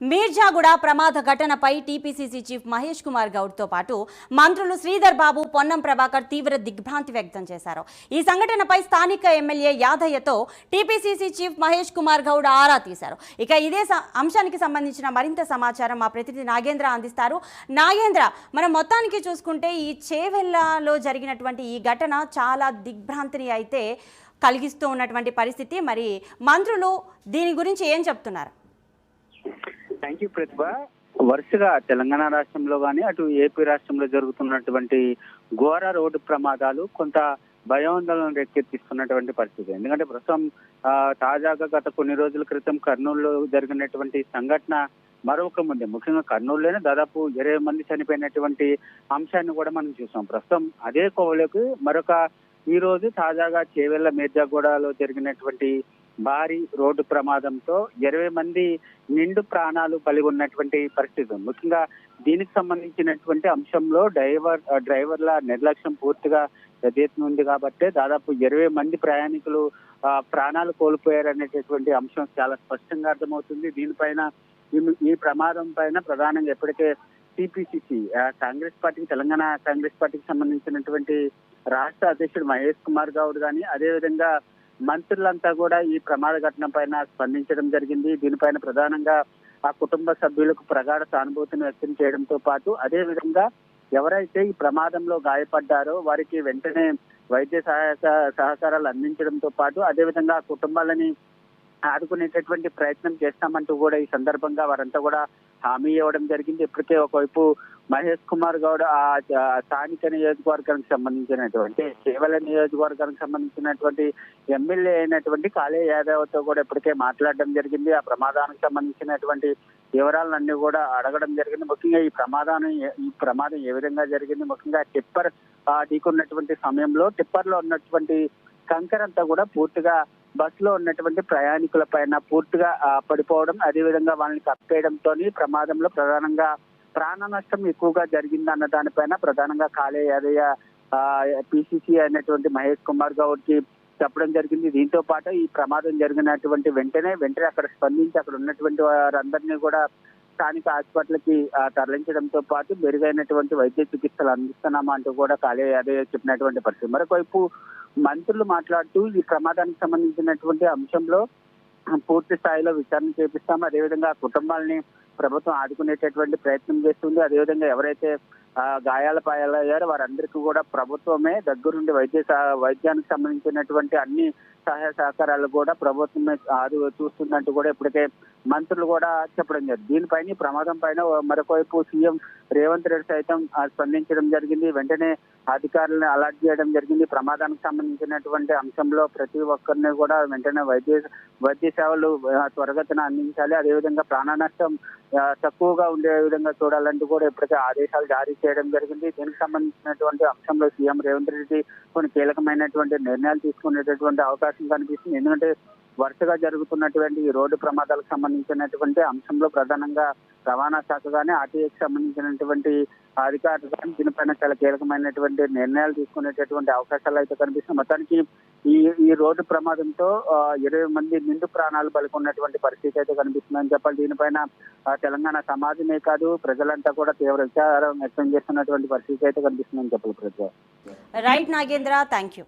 మీర్జాగూడ ప్రమాద ఘటనపై TPCC chief Mahesh Kumar గౌడ్తో పాటు మంత్రులు శ్రీధర్ బాబు, పొన్నం ప్రభాకర్ తీవ్ర దిగ్భ్రాంతి వ్యక్తం చేశారు. ఈ సంఘటనపై స్థానిక ఎమ్మెల్యే యాదయ్యతో టీపీసీసీ చీఫ్ మహేష్ కుమార్ గౌడ్ ఆరా తీశారు. ఇక ఇదే అంశానికి సంబంధించిన మరింత సమాచారం మా ప్రతినిధి నాగేంద్ర అందిస్తారు. నాగేంద్ర, మనం మొత్తానికి చూసుకుంటే ఈ చేవెళ్లలో జరిగినటువంటి ఈ ఘటన చాలా దిగ్భ్రాంతిని అయితే కలిగిస్తూ ఉన్నటువంటి పరిస్థితి. మరి మంత్రులు దీని గురించి ఏం చెప్తున్నారు? థ్యాంక్ యూ ప్రతిభ. వరుసగా తెలంగాణ రాష్ట్రంలో కానీ అటు ఏపీ రాష్ట్రంలో జరుగుతున్నటువంటి ఘోర రోడ్డు ప్రమాదాలు కొంత భయాందోళన రేకెత్తిస్తున్నటువంటి పరిస్థితి. ఎందుకంటే ప్రస్తుతం తాజాగా గత కొన్ని రోజుల క్రితం కర్నూలులో జరిగినటువంటి సంఘటన మరొక ముందే, ముఖ్యంగా కర్నూలులోనే దాదాపు 20 మంది చనిపోయినటువంటి అంశాన్ని కూడా మనం చూసాం. ప్రస్తుతం అదే కోవలోకి ఈ రోజు తాజాగా చేవెళ్ల మీర్జాగూడలో జరిగినటువంటి భారీ రోడ్డు ప్రమాదంతో 20 మంది నిండు ప్రాణాలు ఉన్నటువంటి పరిస్థితి. ముఖ్యంగా దీనికి సంబంధించినటువంటి అంశంలో డ్రైవర్ల నిర్లక్ష్యం పూర్తిగా ఉంది కాబట్టి దాదాపు 20 మంది ప్రయాణికులు ప్రాణాలు కోల్పోయారనేటటువంటి అంశం చాలా స్పష్టంగా అర్థమవుతుంది. దీనిపైన ఈ ప్రమాదం పైన ప్రధానంగా ఎప్పటికే టీపీసీసీ కాంగ్రెస్ పార్టీకి, తెలంగాణ కాంగ్రెస్ పార్టీకి సంబంధించినటువంటి రాష్ట్ర అధ్యక్షుడు మహేష్ కుమార్ గౌడ్ కానీ, అదేవిధంగా మంత్రులంతా కూడా ఈ ప్రమాద ఘటన పైన స్పందించడం జరిగింది. దీనిపైన ప్రధానంగా ఆ కుటుంబ సభ్యులకు ప్రగాఢ సానుభూతిని వ్యక్తం చేయడంతో పాటు అదే విధంగా ఎవరైతే ఈ ప్రమాదంలో గాయపడ్డారో వారికి వెంటనే వైద్య సహకారాలు అందించడంతో పాటు అదేవిధంగా ఆ కుటుంబాలని ఆదుకునేటటువంటి ప్రయత్నం చేస్తామంటూ కూడా ఈ సందర్భంగా వారంతా కూడా హామీ ఇవ్వడం జరిగింది. ఇప్పటికే ఒకవైపు మహేష్ కుమార్ గౌడ్ ఆ స్థానిక నియోజకవర్గానికి సంబంధించినటువంటి కేవల నియోజకవర్గానికి సంబంధించినటువంటి ఎమ్మెల్యే అయినటువంటి కాళే యాదవ్తో కూడా ఇప్పటికే మాట్లాడడం జరిగింది. ఆ ప్రమాదానికి సంబంధించినటువంటి వివరాలన్నీ కూడా అడగడం జరిగింది. ముఖ్యంగా ఈ ప్రమాదం ఏ విధంగా జరిగింది, ముఖ్యంగా టిప్పర్ ఢీకున్నటువంటి సమయంలో టిప్పర్ లో ఉన్నటువంటి కంకర్ అంతా కూడా పూర్తిగా బస్సులో ఉన్నటువంటి ప్రయాణికుల పైన పూర్తిగా పడిపోవడం, అదేవిధంగా వాళ్ళని కప్పేయడంతో ప్రమాదంలో ప్రధానంగా ప్రాణ నష్టం ఎక్కువగా జరిగింది అన్న దానిపైన ప్రధానంగా కాళే యాదయ్య పిసిసి అయినటువంటి మహేష్ కుమార్ గౌడ్ కి చెప్పడం జరిగింది. దీంతో పాటు ఈ ప్రమాదం జరిగినటువంటి వెంటనే అక్కడ స్పందించి అక్కడ ఉన్నటువంటి వారందరినీ కూడా స్థానిక హాస్పిటల్కి తరలించడంతో పాటు మెరుగైనటువంటి వైద్య చికిత్సలు అందిస్తున్నామా అంటూ కూడా కాళే యాదయ్య చెప్పినటువంటి పరిస్థితి. మరొకవైపు మంత్రులు మాట్లాడుతూ ఈ ప్రమాదానికి సంబంధించినటువంటి అంశంలో పూర్తి స్థాయిలో విచారణ చేపిస్తాము, అదేవిధంగా కుటుంబాలని ప్రభుత్వం ఆదుకునేటటువంటి ప్రయత్నం చేస్తుంది. అదేవిధంగా ఎవరైతే గాయాల పాయాలయ్యారో వారందరికీ కూడా ప్రభుత్వమే దగ్గరుండి వైద్యానికి సంబంధించినటువంటి అన్ని సహాయ సహకారాలు కూడా ప్రభుత్వమే చూస్తుందంటూ కూడా ఇప్పటికే మంత్రులు కూడా చెప్పడం జరిగింది. దీనిపైన ప్రమాదం పైన మరొకవైపు సీఎం రేవంత్ రెడ్డి సైతం స్పందించడం జరిగింది. వెంటనే అధికారులను అలర్ట్ చేయడం జరిగింది. ప్రమాదానికి సంబంధించినటువంటి అంశంలో ప్రతి ఒక్కరిని కూడా వెంటనే వైద్య సేవలు త్వరగతిన అందించాలి, అదేవిధంగా ప్రాణ నష్టం తక్కువగా ఉండే విధంగా చూడాలంటూ కూడా ఇప్పటికే ఆదేశాలు జారీ చేయడం జరిగింది. దీనికి సంబంధించినటువంటి అంశంలో సీఎం రేవంత్ రెడ్డి కొన్ని కీలకమైనటువంటి నిర్ణయాలు తీసుకునేటటువంటి అవకాశం కనిపిస్తుంది. ఎందుకంటే వరుసగా జరుగుతున్నటువంటి ఈ రోడ్డు ప్రమాదాలకు సంబంధించినటువంటి అంశంలో ప్రధానంగా రవాణా శాఖ కానీ, ఆర్టీఏకి సంబంధించినటువంటి అధికారులు కానీ దీనిపైన చాలా కీలకమైనటువంటి నిర్ణయాలు తీసుకునేటటువంటి అవకాశాలు అయితే కనిపిస్తున్నాయి. మొత్తానికి ఈ రోడ్డు ప్రమాదంతో 20 మంది నిండు ప్రాణాలు బలికొన్నటువంటి పరిస్థితి అయితే కనిపిస్తుందని చెప్పాలి. దీనిపైన తెలంగాణ సమాజమే కాదు ప్రజలంతా కూడా తీవ్ర విచారం వ్యక్తం చేస్తున్నటువంటి పరిస్థితి అయితే కనిపిస్తుందని చెప్పాలి. Right Nagendra, thank you.